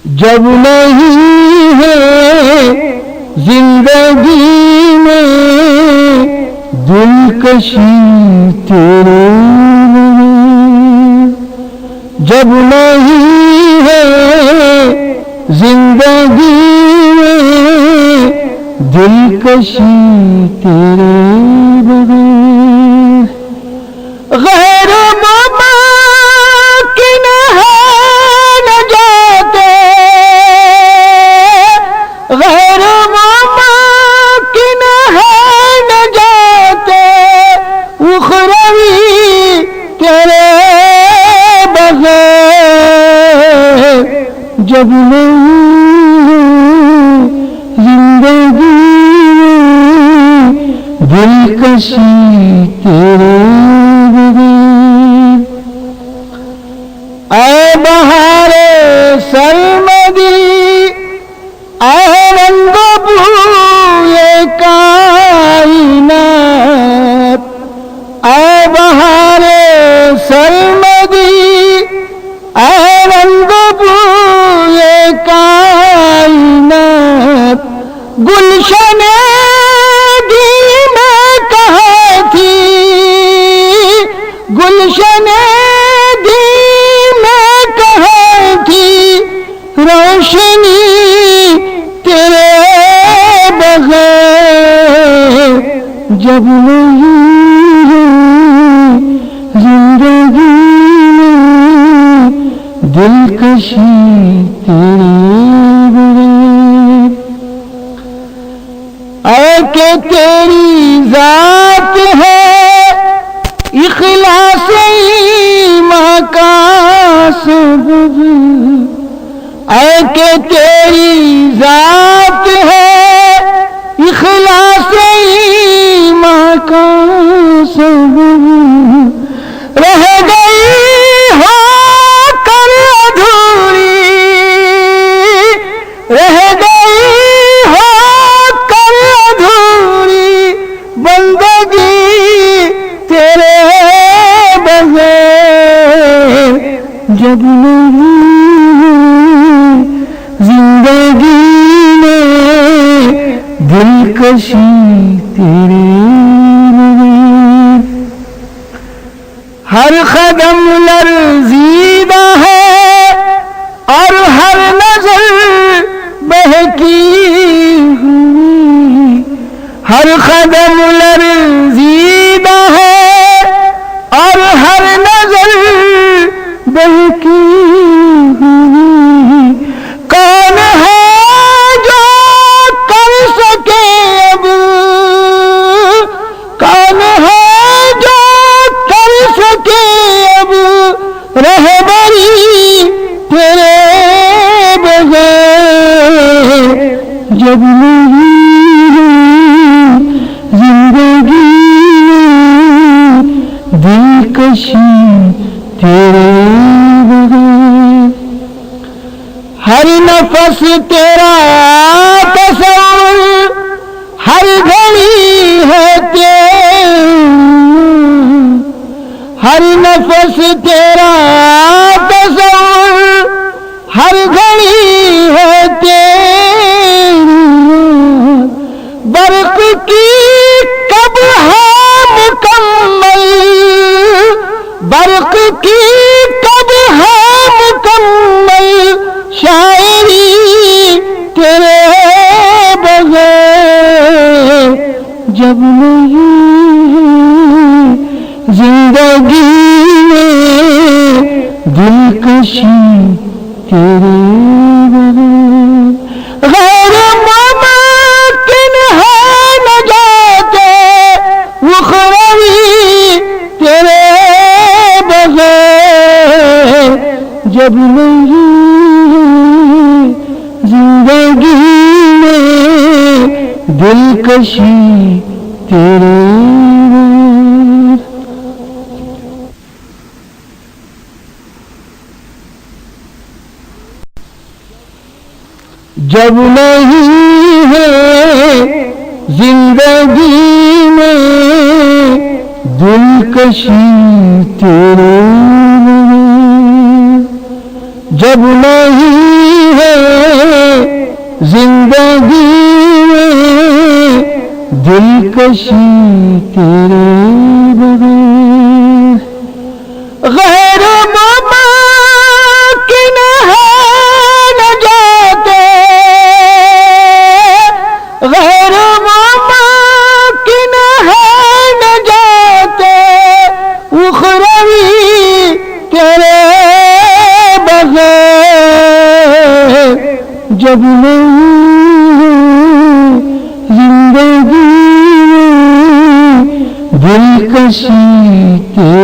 जब नहीं है जिंदगी में दिलकशी तेरे, जब नहीं है जिंदगी में दिलकशी तेरे बगैर गैर मुमकिन है न जाते, गैर मुमकिन है न जाते उखरवी तेरे बगैर, जब नहीं जिंदगी दिलकशी तेरे बगैर। ऐ बहारे सरमदी ऐ रंग बूए कायनात, ऐ बहारे सरमदी ऐ रंग बूए कायनात, गुलशने गुलशने दी में कहाँ थी रोशनी तेरे बगैर, जब नहीं जिंदगी में दिलकशी तेरे बगैर। ऐ के तेरी जात है इखलास ईमान का सबब, ऐ के तेरी जात है इखलास ईमान का सबब, रह गई हो कर अधूरी, रह गई हो कर अधूरी बंदगी तेरे बगैर, जब नहीं जिंदगी में दिलकशी तेरे बगैर। हर कदम लर्जीदा है और हर नजर बहकी हुई, हर कदम लर्जीदा है और हर नजर बहकी हुई, कौन है जो कर सके अब, कौन है जो कर सके अब रहबरी तेरे बगैर, जब नहीं जिंदगी में दिलकशी तेरे बगैर। हर नफस तेरा तस्वुर हर घड़ी है तेरा, हर नफस तेरा तस्वुर हर घड़ी है तेरा, बर्क की कब है मुकम्मल, बर्क की कब है मुकम्मल शायरी तेरे बगैर, जब नहीं जिंदगी में दिलकशी तेरे बगैर। गैर मुमकिन है न जाते उखरवी तेरे बगैर, जब नहीं जिंदगी में दिलकशी तेरे बगैर। जब नहीं है जिंदगी में दिलकशी तेरे, जब नहीं है दिलकशी तेरे बगैर गैर मुमकिन है न जाते, गैर मुमकिन है न जाते उखरवी तेरे बगैर। जब नहीं जिंदगी दिलकशी तेरे